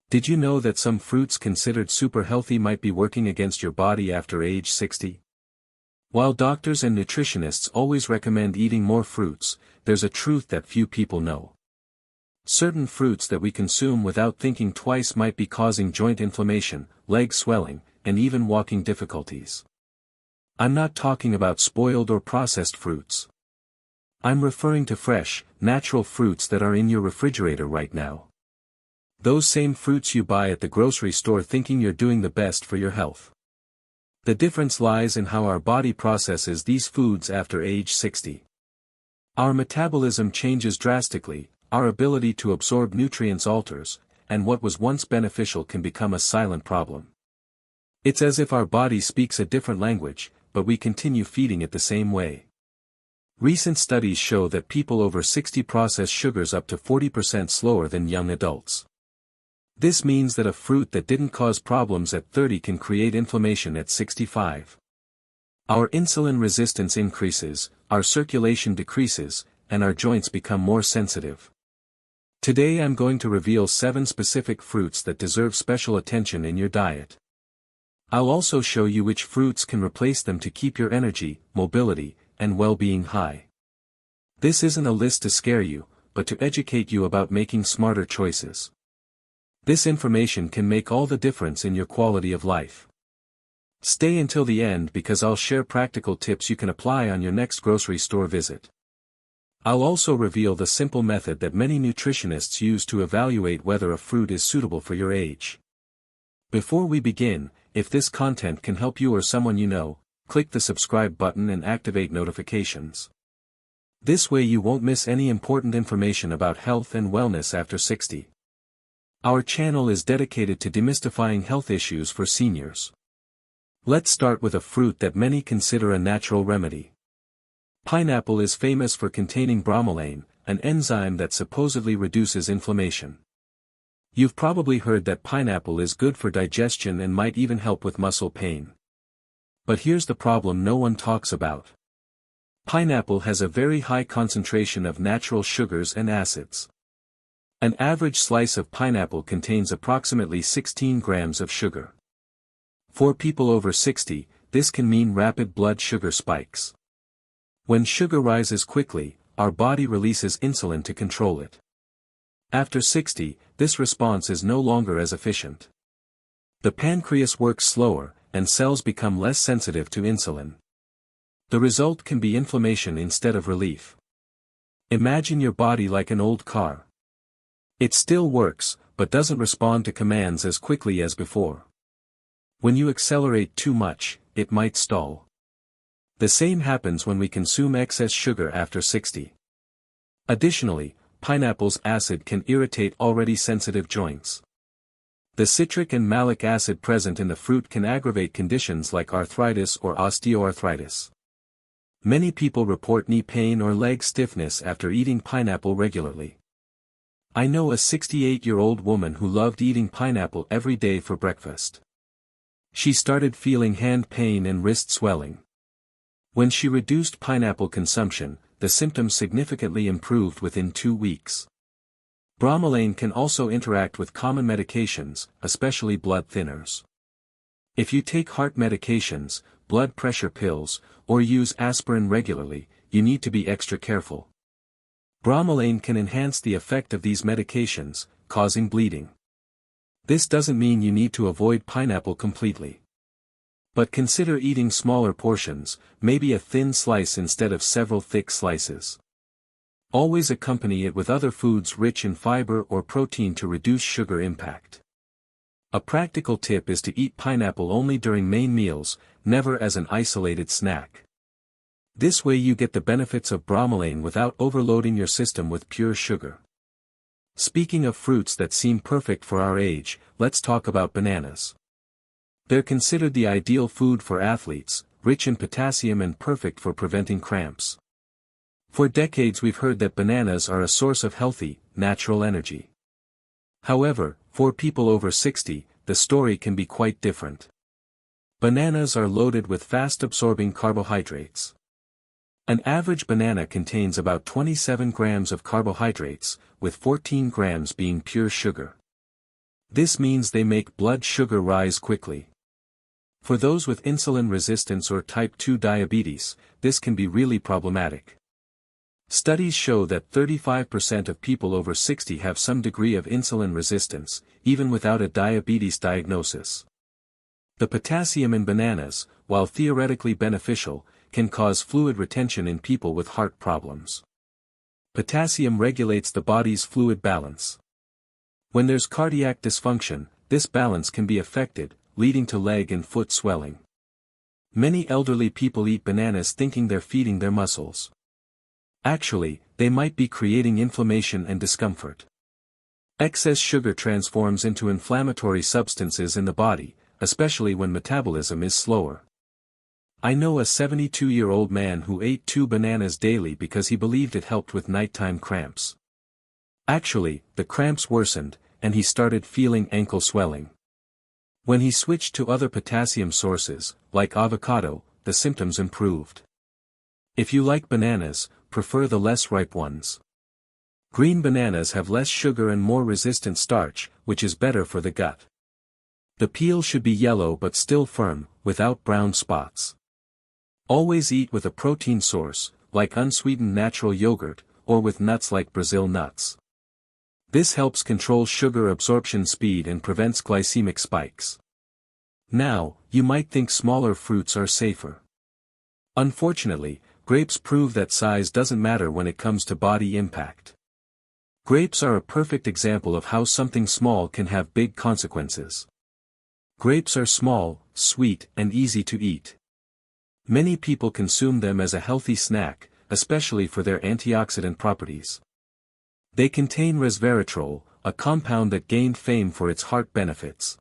Did you know that some fruits considered super healthy might be working against your body after age 60? While doctors and nutritionists always recommend eating more fruits, there's a truth that few people know. Certain fruits that we consume without thinking twice might be causing joint inflammation, leg swelling, and even walking difficulties. I'm not talking about spoiled or processed fruits. I'm referring to fresh, natural fruits that are in your refrigerator right now. Those same fruits you buy at the grocery store thinking you're doing the best for your health. The difference lies in how our body processes these foods after age 60. Our metabolism changes drastically, our ability to absorb nutrients alters, and what was once beneficial can become a silent problem. It's as if our body speaks a different language, but we continue feeding it the same way. Recent studies show that people over 60 process sugars up to 40% slower than young adults. This means that a fruit that didn't cause problems at 30 can create inflammation at 65. Our insulin resistance increases, our circulation decreases, and our joints become more sensitive. Today I'm going to reveal 7 specific fruits that deserve special attention in your diet. I'll also show you which fruits can replace them to keep your energy, mobility, and well-being high. This isn't a list to scare you, but to educate you about making smarter choices. This information can make all the difference in your quality of life. Stay until the end because I'll share practical tips you can apply on your next grocery store visit. I'll also reveal the simple method that many nutritionists use to evaluate whether a fruit is suitable for your age. Before we begin, if this content can help you or someone you know, click the subscribe button and activate notifications. This way you won't miss any important information about health and wellness after 60. Our channel is dedicated to demystifying health issues for seniors. Let's start with a fruit that many consider a natural remedy. Pineapple is famous for containing bromelain, an enzyme that supposedly reduces inflammation. You've probably heard that pineapple is good for digestion and might even help with muscle pain. But here's the problem no one talks about. Pineapple has a very high concentration of natural sugars and acids. An average slice of pineapple contains approximately 16 grams of sugar. For people over 60, this can mean rapid blood sugar spikes. When sugar rises quickly, our body releases insulin to control it. After 60, this response is no longer as efficient. The pancreas works slower, and cells become less sensitive to insulin. The result can be inflammation instead of relief. Imagine your body like an old car. It still works, but doesn't respond to commands as quickly as before. When you accelerate too much, it might stall. The same happens when we consume excess sugar after 60. Additionally, pineapple's acid can irritate already sensitive joints. The citric and malic acid present in the fruit can aggravate conditions like arthritis or osteoarthritis. Many people report knee pain or leg stiffness after eating pineapple regularly. I know a 68-year-old woman who loved eating pineapple every day for breakfast. She started feeling hand pain and wrist swelling. When she reduced pineapple consumption, the symptoms significantly improved within 2 weeks. Bromelain can also interact with common medications, especially blood thinners. If you take heart medications, blood pressure pills, or use aspirin regularly, you need to be extra careful. Bromelain can enhance the effect of these medications, causing bleeding. This doesn't mean you need to avoid pineapple completely. But consider eating smaller portions, maybe a thin slice instead of several thick slices. Always accompany it with other foods rich in fiber or protein to reduce sugar impact. A practical tip is to eat pineapple only during main meals, never as an isolated snack. This way you get the benefits of bromelain without overloading your system with pure sugar. Speaking of fruits that seem perfect for our age, let's talk about bananas. They're considered the ideal food for athletes, rich in potassium and perfect for preventing cramps. For decades we've heard that bananas are a source of healthy, natural energy. However, for people over 60, the story can be quite different. Bananas are loaded with fast-absorbing carbohydrates. An average banana contains about 27 grams of carbohydrates, with 14 grams being pure sugar. This means they make blood sugar rise quickly. For those with insulin resistance or type 2 diabetes, this can be really problematic. Studies show that 35% of people over 60 have some degree of insulin resistance, even without a diabetes diagnosis. The potassium in bananas, while theoretically beneficial, can cause fluid retention in people with heart problems. Potassium regulates the body's fluid balance. When there's cardiac dysfunction, this balance can be affected, leading to leg and foot swelling. Many elderly people eat bananas thinking they're feeding their muscles. Actually, they might be creating inflammation and discomfort. Excess sugar transforms into inflammatory substances in the body, especially when metabolism is slower. I know a 72-year-old man who ate 2 bananas daily because he believed it helped with nighttime cramps. Actually, the cramps worsened, and he started feeling ankle swelling. When he switched to other potassium sources, like avocado, the symptoms improved. If you like bananas, prefer the less ripe ones. Green bananas have less sugar and more resistant starch, which is better for the gut. The peel should be yellow but still firm, without brown spots. Always eat with a protein source, like unsweetened natural yogurt, or with nuts like Brazil nuts. This helps control sugar absorption speed and prevents glycemic spikes. Now, you might think smaller fruits are safer. Unfortunately, grapes prove that size doesn't matter when it comes to body impact. Grapes are a perfect example of how something small can have big consequences. Grapes are small, sweet, and easy to eat. Many people consume them as a healthy snack, especially for their antioxidant properties. They contain resveratrol, a compound that gained fame for its heart benefits.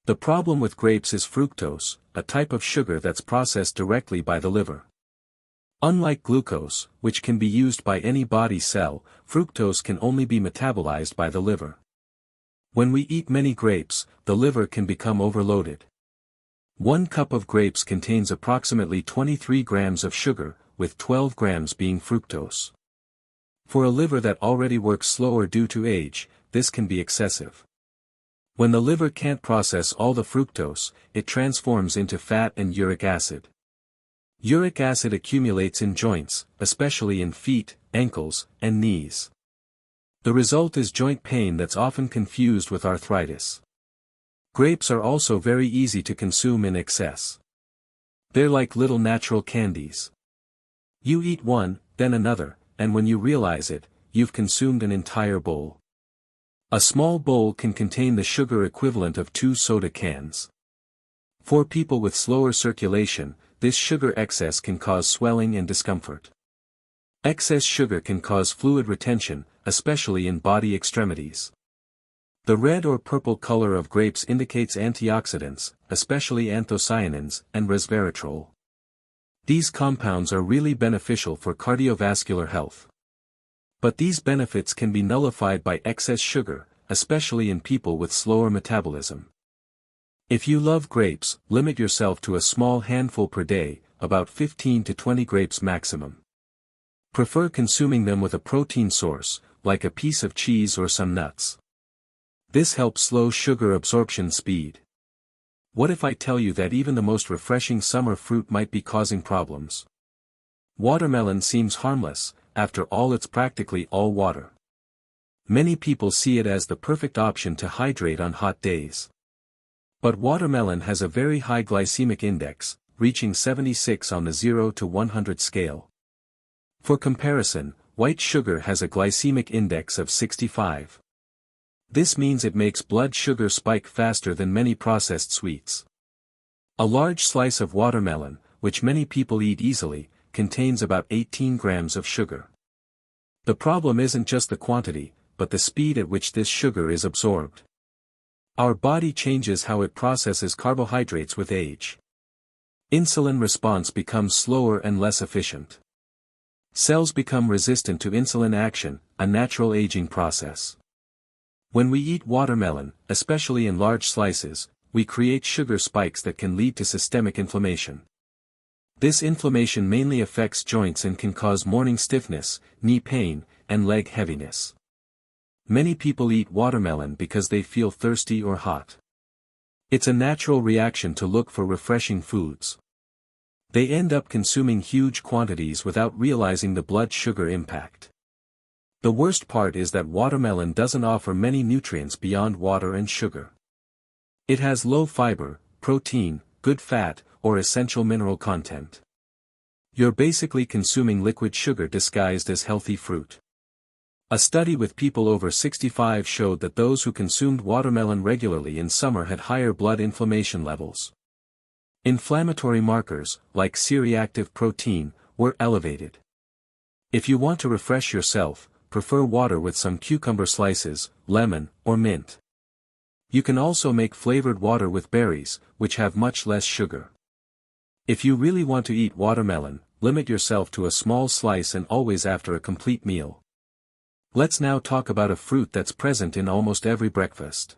The problem with grapes is fructose, a type of sugar that's processed directly by the liver. Unlike glucose, which can be used by any body cell, fructose can only be metabolized by the liver. When we eat many grapes, the liver can become overloaded. 1 cup of grapes contains approximately 23 grams of sugar, with 12 grams being fructose. For a liver that already works slower due to age, this can be excessive. When the liver can't process all the fructose, it transforms into fat and uric acid. Uric acid accumulates in joints, especially in feet, ankles, and knees. The result is joint pain that's often confused with arthritis. Grapes are also very easy to consume in excess. They're like little natural candies. You eat one, then another, and when you realize it, you've consumed an entire bowl. A small bowl can contain the sugar equivalent of 2 soda cans. For people with slower circulation, this sugar excess can cause swelling and discomfort. Excess sugar can cause fluid retention, especially in body extremities. The red or purple color of grapes indicates antioxidants, especially anthocyanins, and resveratrol. These compounds are really beneficial for cardiovascular health. But these benefits can be nullified by excess sugar, especially in people with slower metabolism. If you love grapes, limit yourself to a small handful per day, about 15 to 20 grapes maximum. Prefer consuming them with a protein source, like a piece of cheese or some nuts. This helps slow sugar absorption speed. What if I tell you that even the most refreshing summer fruit might be causing problems? Watermelon seems harmless, after all it's practically all water. Many people see it as the perfect option to hydrate on hot days. But watermelon has a very high glycemic index, reaching 76 on the 0 to 100 scale. For comparison, white sugar has a glycemic index of 65. This means it makes blood sugar spike faster than many processed sweets. A large slice of watermelon, which many people eat easily, contains about 18 grams of sugar. The problem isn't just the quantity, but the speed at which this sugar is absorbed. Our body changes how it processes carbohydrates with age. Insulin response becomes slower and less efficient. Cells become resistant to insulin action, a natural aging process. When we eat watermelon, especially in large slices, we create sugar spikes that can lead to systemic inflammation. This inflammation mainly affects joints and can cause morning stiffness, knee pain, and leg heaviness. Many people eat watermelon because they feel thirsty or hot. It's a natural reaction to look for refreshing foods. They end up consuming huge quantities without realizing the blood sugar impact. The worst part is that watermelon doesn't offer many nutrients beyond water and sugar. It has low fiber, protein, good fat, or essential mineral content. You're basically consuming liquid sugar disguised as healthy fruit. A study with people over 65 showed that those who consumed watermelon regularly in summer had higher blood inflammation levels. Inflammatory markers, like C-reactive protein, were elevated. If you want to refresh yourself, prefer water with some cucumber slices, lemon, or mint. You can also make flavored water with berries, which have much less sugar. If you really want to eat watermelon, limit yourself to a small slice and always after a complete meal. Let's now talk about a fruit that's present in almost every breakfast.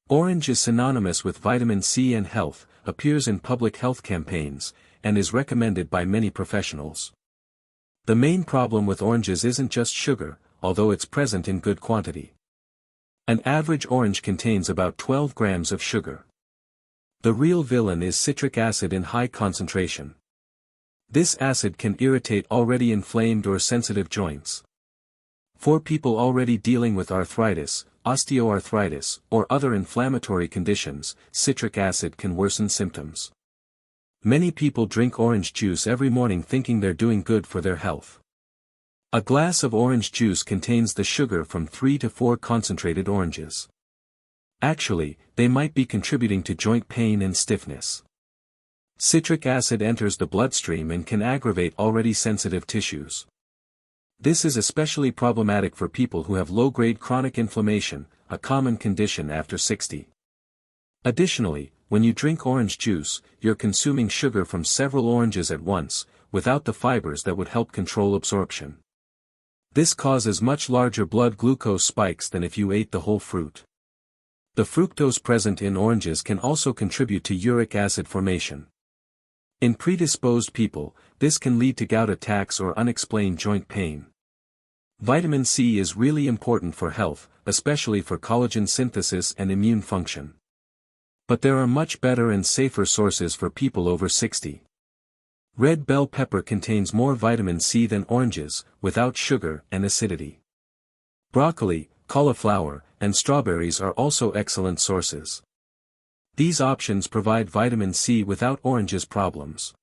Orange is synonymous with vitamin C and health, appears in public health campaigns, and is recommended by many professionals. The main problem with oranges isn't just sugar, although it's present in good quantity. An average orange contains about 12 grams of sugar. The real villain is citric acid in high concentration. This acid can irritate already inflamed or sensitive joints. For people already dealing with arthritis, osteoarthritis, or other inflammatory conditions, citric acid can worsen symptoms. Many people drink orange juice every morning thinking they're doing good for their health. A glass of orange juice contains the sugar from 3 to 4 concentrated oranges. Actually, they might be contributing to joint pain and stiffness. Citric acid enters the bloodstream and can aggravate already sensitive tissues. This is especially problematic for people who have low-grade chronic inflammation, a common condition after 60. Additionally, when you drink orange juice, you're consuming sugar from several oranges at once, without the fibers that would help control absorption. This causes much larger blood glucose spikes than if you ate the whole fruit. The fructose present in oranges can also contribute to uric acid formation. In predisposed people, this can lead to gout attacks or unexplained joint pain. Vitamin C is really important for health, especially for collagen synthesis and immune function. But there are much better and safer sources for people over 60. Red bell pepper contains more vitamin C than oranges, without sugar and acidity. Broccoli, cauliflower, and strawberries are also excellent sources. These options provide vitamin C without oranges problems.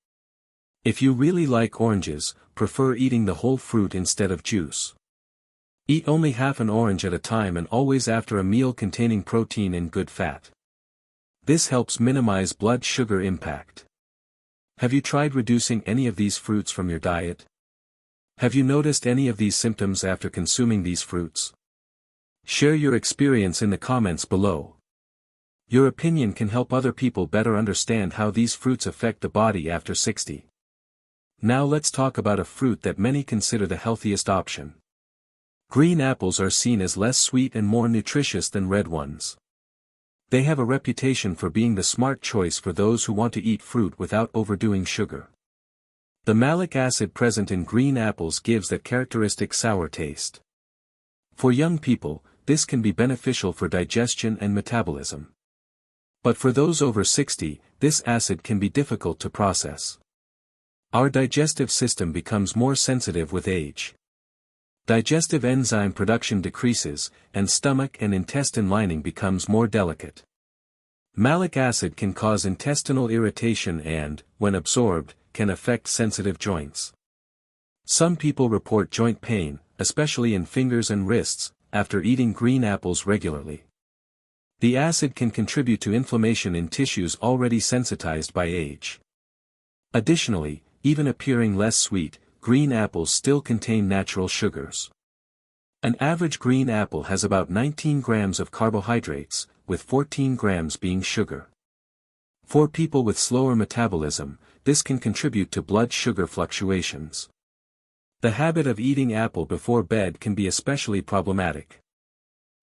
If you really like oranges, prefer eating the whole fruit instead of juice. Eat only half an orange at a time and always after a meal containing protein and good fat. This helps minimize blood sugar impact. Have you tried reducing any of these fruits from your diet? Have you noticed any of these symptoms after consuming these fruits? Share your experience in the comments below. Your opinion can help other people better understand how these fruits affect the body after 60. Now let's talk about a fruit that many consider the healthiest option. Green apples are seen as less sweet and more nutritious than red ones. They have a reputation for being the smart choice for those who want to eat fruit without overdoing sugar. The malic acid present in green apples gives that characteristic sour taste. For young people, this can be beneficial for digestion and metabolism. But for those over 60, this acid can be difficult to process. Our digestive system becomes more sensitive with age. Digestive enzyme production decreases, and stomach and intestine lining becomes more delicate. Malic acid can cause intestinal irritation and, when absorbed, can affect sensitive joints. Some people report joint pain, especially in fingers and wrists, after eating green apples regularly. The acid can contribute to inflammation in tissues already sensitized by age. Additionally, even appearing less sweet, green apples still contain natural sugars. An average green apple has about 19 grams of carbohydrates, with 14 grams being sugar. For people with slower metabolism, this can contribute to blood sugar fluctuations. The habit of eating apple before bed can be especially problematic.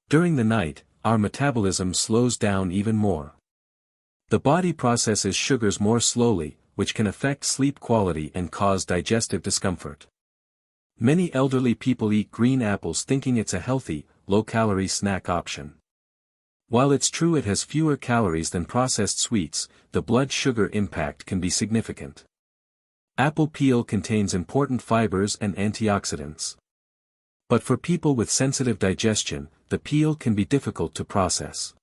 During the night, our metabolism slows down even more. The body processes sugars more slowly, which can affect sleep quality and cause digestive discomfort. Many elderly people eat green apples thinking it's a healthy, low-calorie snack option. While it's true it has fewer calories than processed sweets, the blood sugar impact can be significant. Apple peel contains important fibers and antioxidants. But for people with sensitive digestion, the peel can be difficult to process.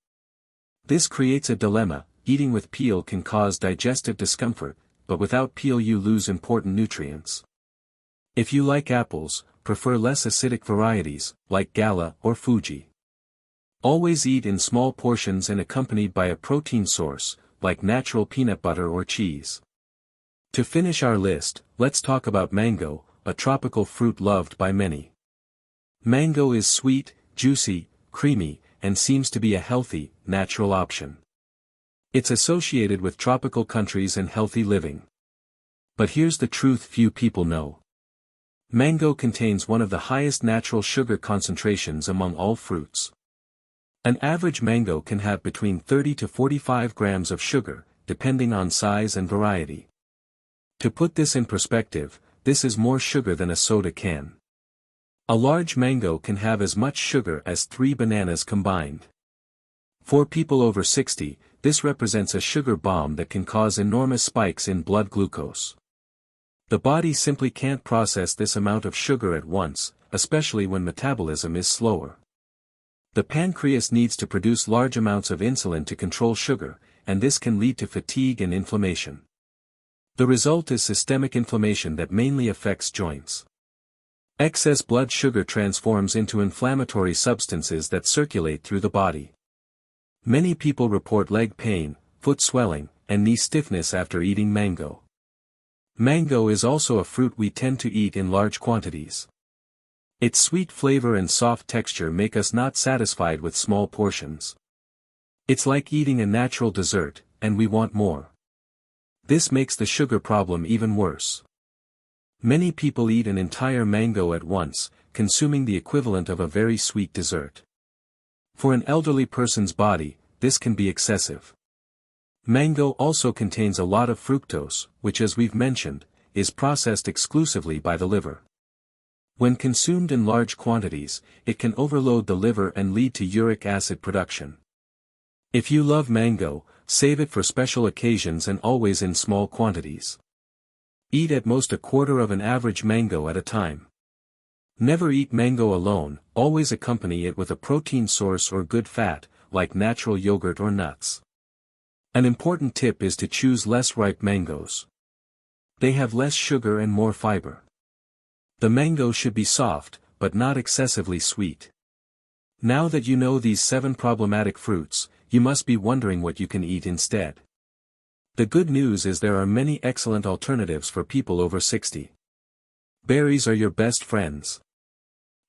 This creates a dilemma. Eating with peel can cause digestive discomfort, but without peel you lose important nutrients. If you like apples, prefer less acidic varieties, like Gala or Fuji. Always eat in small portions and accompanied by a protein source, like natural peanut butter or cheese. To finish our list, let's talk about mango, a tropical fruit loved by many. Mango is sweet, juicy, creamy, and seems to be a healthy, natural option. It's associated with tropical countries and healthy living. But here's the truth few people know. Mango contains one of the highest natural sugar concentrations among all fruits. An average mango can have between 30 to 45 grams of sugar, depending on size and variety. To put this in perspective, this is more sugar than a soda can. A large mango can have as much sugar as 3 bananas combined. For people over 60, this represents a sugar bomb that can cause enormous spikes in blood glucose. The body simply can't process this amount of sugar at once, especially when metabolism is slower. The pancreas needs to produce large amounts of insulin to control sugar, and this can lead to fatigue and inflammation. The result is systemic inflammation that mainly affects joints. Excess blood sugar transforms into inflammatory substances that circulate through the body. Many people report leg pain, foot swelling, and knee stiffness after eating mango. Mango is also a fruit we tend to eat in large quantities. Its sweet flavor and soft texture make us not satisfied with small portions. It's like eating a natural dessert, and we want more. This makes the sugar problem even worse. Many people eat an entire mango at once, consuming the equivalent of a very sweet dessert. For an elderly person's body, this can be excessive. Mango also contains a lot of fructose, which as we've mentioned, is processed exclusively by the liver. When consumed in large quantities, it can overload the liver and lead to uric acid production. If you love mango, save it for special occasions and always in small quantities. Eat at most a quarter of an average mango at a time. Never eat mango alone, always accompany it with a protein source or good fat, like natural yogurt or nuts. An important tip is to choose less ripe mangoes. They have less sugar and more fiber. The mango should be soft, but not excessively sweet. Now that you know these 7 problematic fruits, you must be wondering what you can eat instead. The good news is there are many excellent alternatives for people over 60. Berries are your best friends.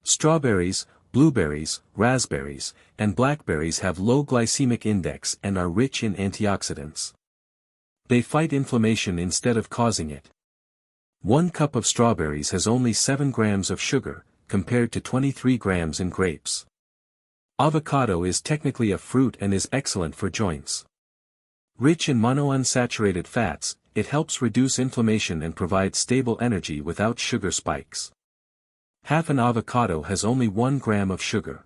Strawberries, blueberries, raspberries, and blackberries have low glycemic index and are rich in antioxidants. They fight inflammation instead of causing it. 1 cup of strawberries has only 7 grams of sugar, compared to 23 grams in grapes. Avocado is technically a fruit and is excellent for joints. Rich in monounsaturated fats, it helps reduce inflammation and provide stable energy without sugar spikes. Half an avocado has only 1 gram of sugar.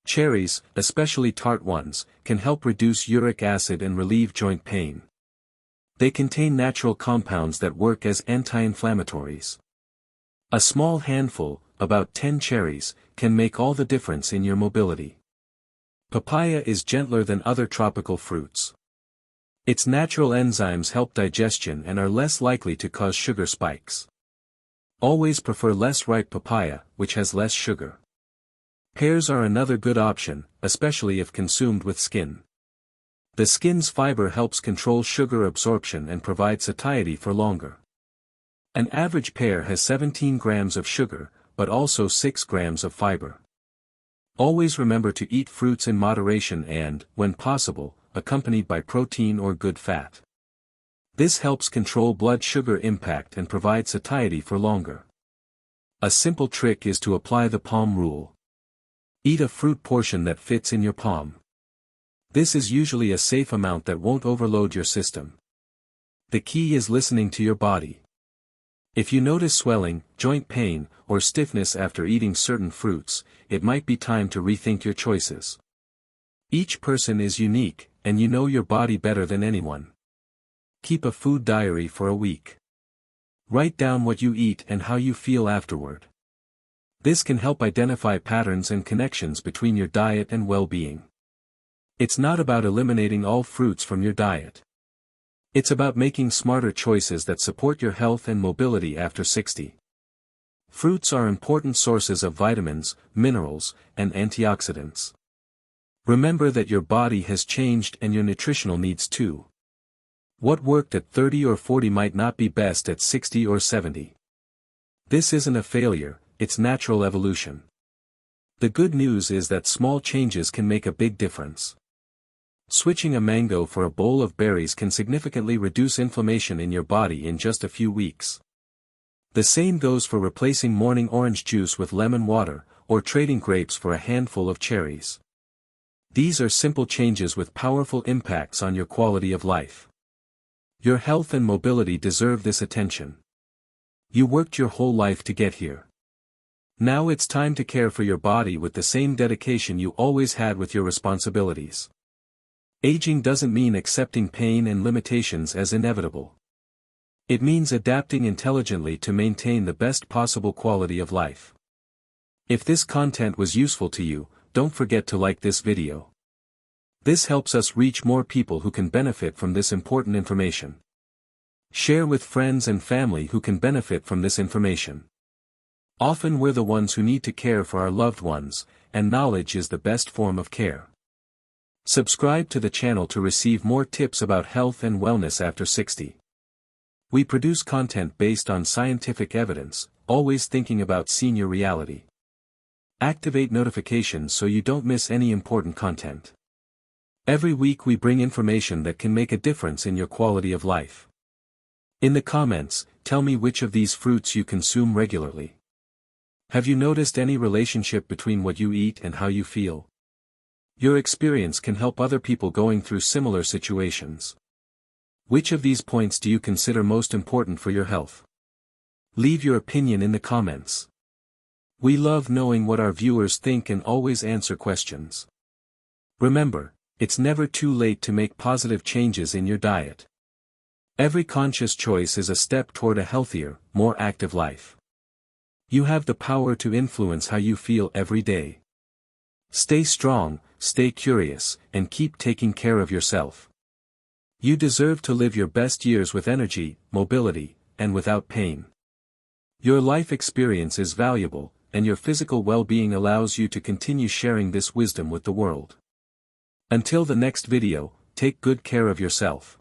Cherries, especially tart ones, can help reduce uric acid and relieve joint pain. They contain natural compounds that work as anti-inflammatories. A small handful, about 10 cherries, can make all the difference in your mobility. Papaya is gentler than other tropical fruits. Its natural enzymes help digestion and are less likely to cause sugar spikes. Always prefer less ripe papaya, which has less sugar. Pears are another good option, especially if consumed with skin. The skin's fiber helps control sugar absorption and provide satiety for longer. An average pear has 17 grams of sugar, but also 6 grams of fiber. Always remember to eat fruits in moderation and, when possible, accompanied by protein or good fat. This helps control blood sugar impact and provide satiety for longer. A simple trick is to apply the palm rule. Eat a fruit portion that fits in your palm. This is usually a safe amount that won't overload your system. The key is listening to your body. If you notice swelling, joint pain, or stiffness after eating certain fruits, it might be time to rethink your choices. Each person is unique, and you know your body better than anyone. Keep a food diary for a week. Write down what you eat and how you feel afterward. This can help identify patterns and connections between your diet and well-being. It's not about eliminating all fruits from your diet. It's about making smarter choices that support your health and mobility after 60. Fruits are important sources of vitamins, minerals, and antioxidants. Remember that your body has changed and your nutritional needs too. What worked at 30 or 40 might not be best at 60 or 70. This isn't a failure, it's natural evolution. The good news is that small changes can make a big difference. Switching a mango for a bowl of berries can significantly reduce inflammation in your body in just a few weeks. The same goes for replacing morning orange juice with lemon water, or trading grapes for a handful of cherries. These are simple changes with powerful impacts on your quality of life. Your health and mobility deserve this attention. You worked your whole life to get here. Now it's time to care for your body with the same dedication you always had with your responsibilities. Aging doesn't mean accepting pain and limitations as inevitable. It means adapting intelligently to maintain the best possible quality of life. If this content was useful to you, don't forget to like this video. This helps us reach more people who can benefit from this important information. Share with friends and family who can benefit from this information. Often we're the ones who need to care for our loved ones, and knowledge is the best form of care. Subscribe to the channel to receive more tips about health and wellness after 60. We produce content based on scientific evidence, always thinking about senior reality. Activate notifications so you don't miss any important content. Every week we bring information that can make a difference in your quality of life. In the comments, tell me which of these fruits you consume regularly. Have you noticed any relationship between what you eat and how you feel? Your experience can help other people going through similar situations. Which of these points do you consider most important for your health? Leave your opinion in the comments. We love knowing what our viewers think and always answer questions. Remember, it's never too late to make positive changes in your diet. Every conscious choice is a step toward a healthier, more active life. You have the power to influence how you feel every day. Stay strong, stay curious, and keep taking care of yourself. You deserve to live your best years with energy, mobility, and without pain. Your life experience is valuable, and your physical well-being allows you to continue sharing this wisdom with the world. Until the next video, take good care of yourself.